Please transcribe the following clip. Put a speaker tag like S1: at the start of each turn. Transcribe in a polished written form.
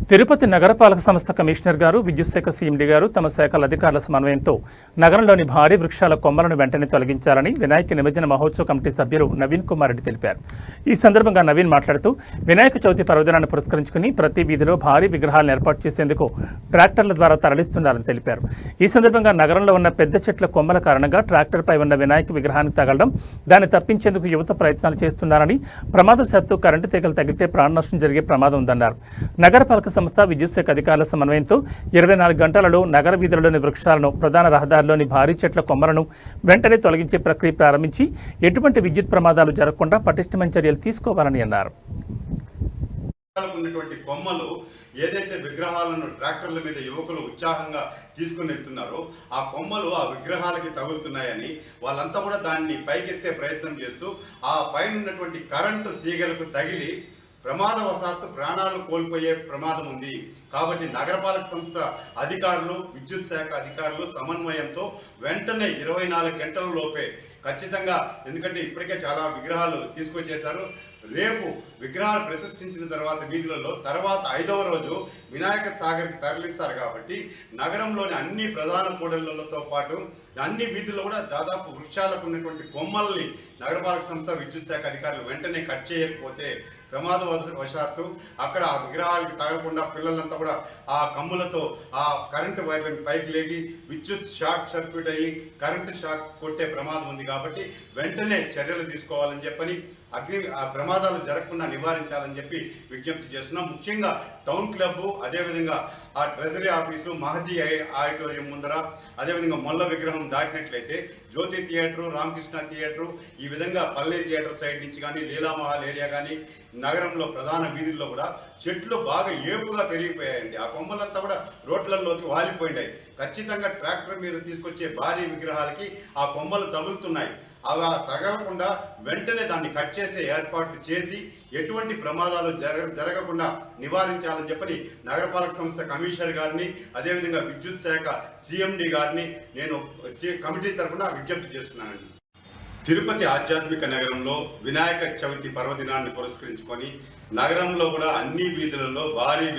S1: తిరుపతి నగరపాలక సంస్థ కమిషనర్ గారు, విద్యుత్ శాఖ సీఎండీ గారు తమ శాఖల అధికారుల సమన్వయంతో నగరంలోని భారీ వృక్షాల కొమ్మలను వెంటనే తొలగించాలని వినాయక నిమజ్జన మహోత్సవ కమిటీ సభ్యులు నవీన్ కుమార్ రెడ్డి తెలిపారు. ఈ సందర్భంగా నవీన్ మాట్లాడుతూ వినాయక చవితి పర్వదినాన్ని పురస్కరించుకుని ప్రతి వీధిలో భారీ విగ్రహాలను ఏర్పాటు చేసేందుకు ట్రాక్టర్ల ద్వారా తరలిస్తున్నారని తెలిపారు. ఈ సందర్భంగా నగరంలో ఉన్న పెద్ద చెట్ల కొమ్మల కారణంగా ట్రాక్టర్పై ఉన్న వినాయక విగ్రహానికి తగలడం, దాన్ని తప్పించేందుకు యువత ప్రయత్నాలు చేస్తున్నారని, ప్రమాదవశాత్తు కరెంటు తీగలు తగిలితే ప్రాణ నష్టం జరిగే ప్రమాదం ఉందన్నారు. నగరపాలక సంస్థ విద్యుత్ శాఖ అధికారుల సమన్వయంతో 24 గంటలలో నగర వీధులలోని వృక్షాలను, ప్రధాన రహదారిలోని భారీ చెట్ల కొమ్మలను వెంటనే తొలగించే ప్రక్రియ ప్రారంభించి ఎటువంటి విద్యుత్ ప్రమాదాలు జరగకుండా పటిష్టమైన చర్యలు తీసుకోవాలని అన్నారు.
S2: ఉన్నటువంటి కొమ్మలు ఏదైతే విగ్రహాలను ట్రాక్టర్ల మీద యువకులు ఉత్సాహంగా తీసుకుని వెళ్తున్నారో ఆ కొమ్మలు ఆ విగ్రహాలకి తగులుతున్నాయని వాళ్ళంతా కూడా దాన్ని పైకెత్తే ప్రయత్నం చేస్తూ ఆ పైన ఉన్నటువంటి కరెంటు తీగలకు తగిలి ప్రమాదవశాత్తు ప్రాణాలు కోల్పోయే ప్రమాదం ఉంది. కాబట్టి నగరపాలక సంస్థ అధికారులు, విద్యుత్ శాఖ అధికారులు సమన్వయంతో వెంటనే 24 గంటల లోపే ఖచ్చితంగా, ఎందుకంటే ఇప్పటికే చాలా విగ్రహాలు తీసుకొచ్చేశారు, రేపు విగ్రహాలు ప్రతిష్ఠించిన తర్వాత వీధులలో తర్వాత 5వ రోజు వినాయక సాగర్కి తరలిస్తారు. కాబట్టి నగరంలోని అన్ని ప్రధాన కూడళ్లతో పాటు అన్ని వీధుల్లో కూడా దాదాపు వృక్షాలకు ఉన్నటువంటి కొమ్మల్ని నగరపాలక సంస్థ విద్యుత్ శాఖ అధికారులు వెంటనే కట్ చేయకపోతే ప్రమాదవశాత్తు అక్కడ ఆ విగ్రహాలకి తగలకుండా పిల్లలంతా కూడా ఆ కమ్ములతో ఆ కరెంటు వైర్లను పైకి లేగి విద్యుత్ షార్ట్ సర్క్యూట్ అయ్యి కరెంటు షాక్ కొట్టే ప్రమాదం ఉంది. కాబట్టి వెంటనే చర్యలు తీసుకోవాలని చెప్పని, ఆ ప్రమాదాలు జరగకుండా నివారించాలని చెప్పి విజ్ఞప్తి చేస్తున్నాం. ముఖ్యంగా టౌన్ క్లబ్, అదేవిధంగా ఆ ట్రెజరీ ఆఫీసు, మహదీ ఆడిటోరియం ముందర, అదేవిధంగా మొల్ల విగ్రహం దాటినట్లయితే జ్యోతి థియేటరు, రామకృష్ణ థియేటరు, ఈ విధంగా పల్లె థియేటర్ సైడ్ నుంచి కానీ, లీలామహల్ ఏరియా కానీ, నగరంలో ప్రధాన వీధుల్లో కూడా చెట్లు బాగా ఏపుగా పెరిగిపోయాయండి. ఆ కొమ్మలంతా కూడా రోడ్లలోకి వాలిపోయినాయి. ఖచ్చితంగా ట్రాక్టర్ మీద తీసుకొచ్చే భారీ విగ్రహాలకి ఆ కొమ్మలు తగులుతున్నాయి. అవి తగలకుండా వెంటనే దాన్ని కట్ చేసే ఏర్పాట్లు చేసి ఎటువంటి ప్రమాదాలు జరగకుండా నివారించాలని చెప్పని నగరపాలక సంస్థ కమిషనర్ గారిని, అదేవిధంగా విద్యుత్ శాఖ సీఎండీ గారిని నేను కమిటీ తరఫున విజ్ఞప్తి చేస్తున్నానండి. తిరుపతి ఆధ్యాత్మిక నగరంలో వినాయక చవితి పర్వదినాన్ని పురస్కరించుకొని నగరంలో కూడా అన్ని వీధులలో భారీ